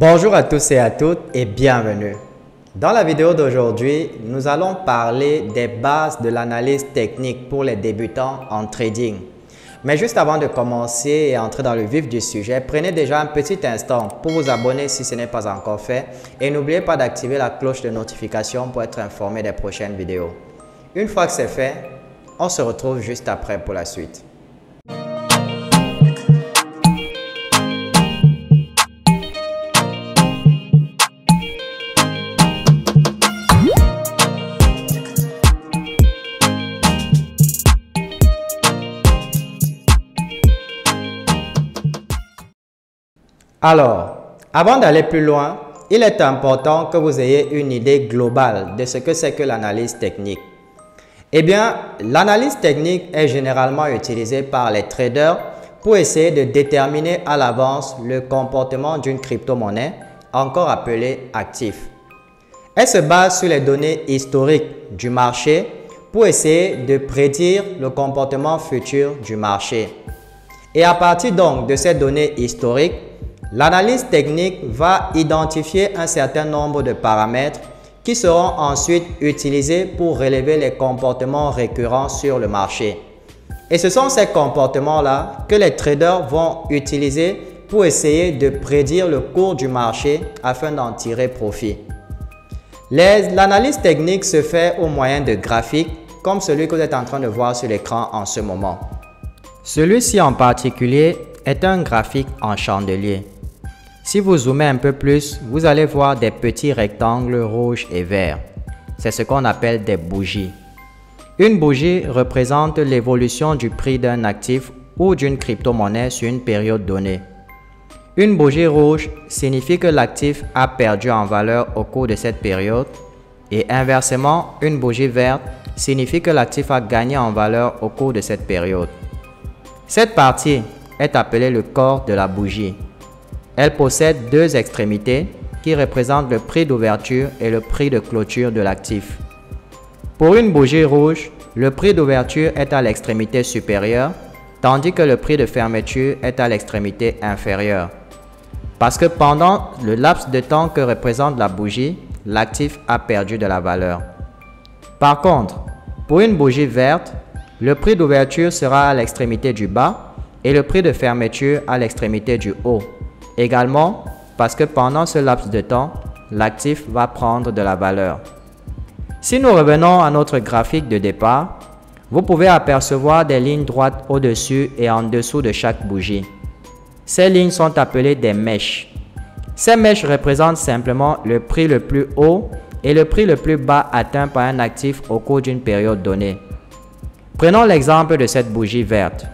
Bonjour à tous et à toutes et bienvenue. Dans la vidéo d'aujourd'hui, nous allons parler des bases de l'analyse technique pour les débutants en trading. Mais juste avant de commencer et entrer dans le vif du sujet, prenez déjà un petit instant pour vous abonner si ce n'est pas encore fait et n'oubliez pas d'activer la cloche de notification pour être informé des prochaines vidéos. Une fois que c'est fait, on se retrouve juste après pour la suite. Alors, avant d'aller plus loin, il est important que vous ayez une idée globale de ce que c'est que l'analyse technique. Eh bien, l'analyse technique est généralement utilisée par les traders pour essayer de déterminer à l'avance le comportement d'une crypto-monnaie, encore appelée actif. Elle se base sur les données historiques du marché pour essayer de prédire le comportement futur du marché. Et à partir donc de ces données historiques, l'analyse technique va identifier un certain nombre de paramètres qui seront ensuite utilisés pour relever les comportements récurrents sur le marché. Et ce sont ces comportements-là que les traders vont utiliser pour essayer de prédire le cours du marché afin d'en tirer profit. L'analyse technique se fait au moyen de graphiques comme celui que vous êtes en train de voir sur l'écran en ce moment. Celui-ci en particulier est un graphique en chandelier. Si vous zoomez un peu plus, vous allez voir des petits rectangles rouges et verts. C'est ce qu'on appelle des bougies. Une bougie représente l'évolution du prix d'un actif ou d'une crypto-monnaie sur une période donnée. Une bougie rouge signifie que l'actif a perdu en valeur au cours de cette période et inversement, une bougie verte signifie que l'actif a gagné en valeur au cours de cette période. Cette partie est appelée le corps de la bougie. Elle possède deux extrémités qui représentent le prix d'ouverture et le prix de clôture de l'actif. Pour une bougie rouge, le prix d'ouverture est à l'extrémité supérieure, tandis que le prix de fermeture est à l'extrémité inférieure. Parce que pendant le laps de temps que représente la bougie, l'actif a perdu de la valeur. Par contre, pour une bougie verte, le prix d'ouverture sera à l'extrémité du bas et le prix de fermeture à l'extrémité du haut. Également, parce que pendant ce laps de temps, l'actif va prendre de la valeur. Si nous revenons à notre graphique de départ, vous pouvez apercevoir des lignes droites au-dessus et en dessous de chaque bougie. Ces lignes sont appelées des mèches. Ces mèches représentent simplement le prix le plus haut et le prix le plus bas atteint par un actif au cours d'une période donnée. Prenons l'exemple de cette bougie verte.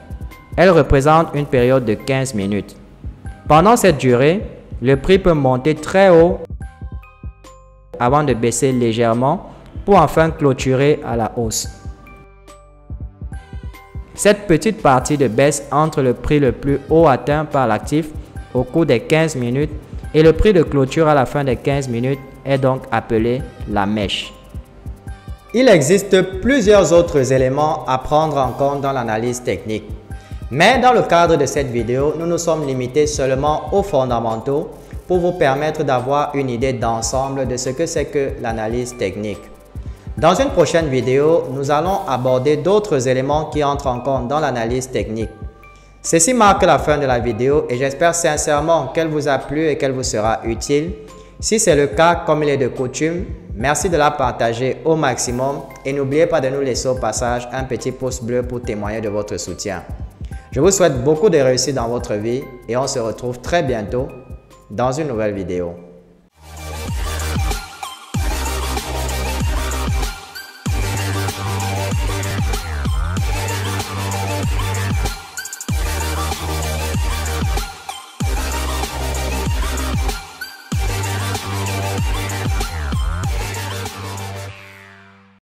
Elle représente une période de 15 minutes. Pendant cette durée, le prix peut monter très haut avant de baisser légèrement pour enfin clôturer à la hausse. Cette petite partie de baisse entre le prix le plus haut atteint par l'actif au cours des 15 minutes et le prix de clôture à la fin des 15 minutes est donc appelée la mèche. Il existe plusieurs autres éléments à prendre en compte dans l'analyse technique. Mais dans le cadre de cette vidéo, nous nous sommes limités seulement aux fondamentaux pour vous permettre d'avoir une idée d'ensemble de ce que c'est que l'analyse technique. Dans une prochaine vidéo, nous allons aborder d'autres éléments qui entrent en compte dans l'analyse technique. Ceci marque la fin de la vidéo et j'espère sincèrement qu'elle vous a plu et qu'elle vous sera utile. Si c'est le cas, comme il est de coutume, merci de la partager au maximum et n'oubliez pas de nous laisser au passage un petit pouce bleu pour témoigner de votre soutien. Je vous souhaite beaucoup de réussite dans votre vie et on se retrouve très bientôt dans une nouvelle vidéo.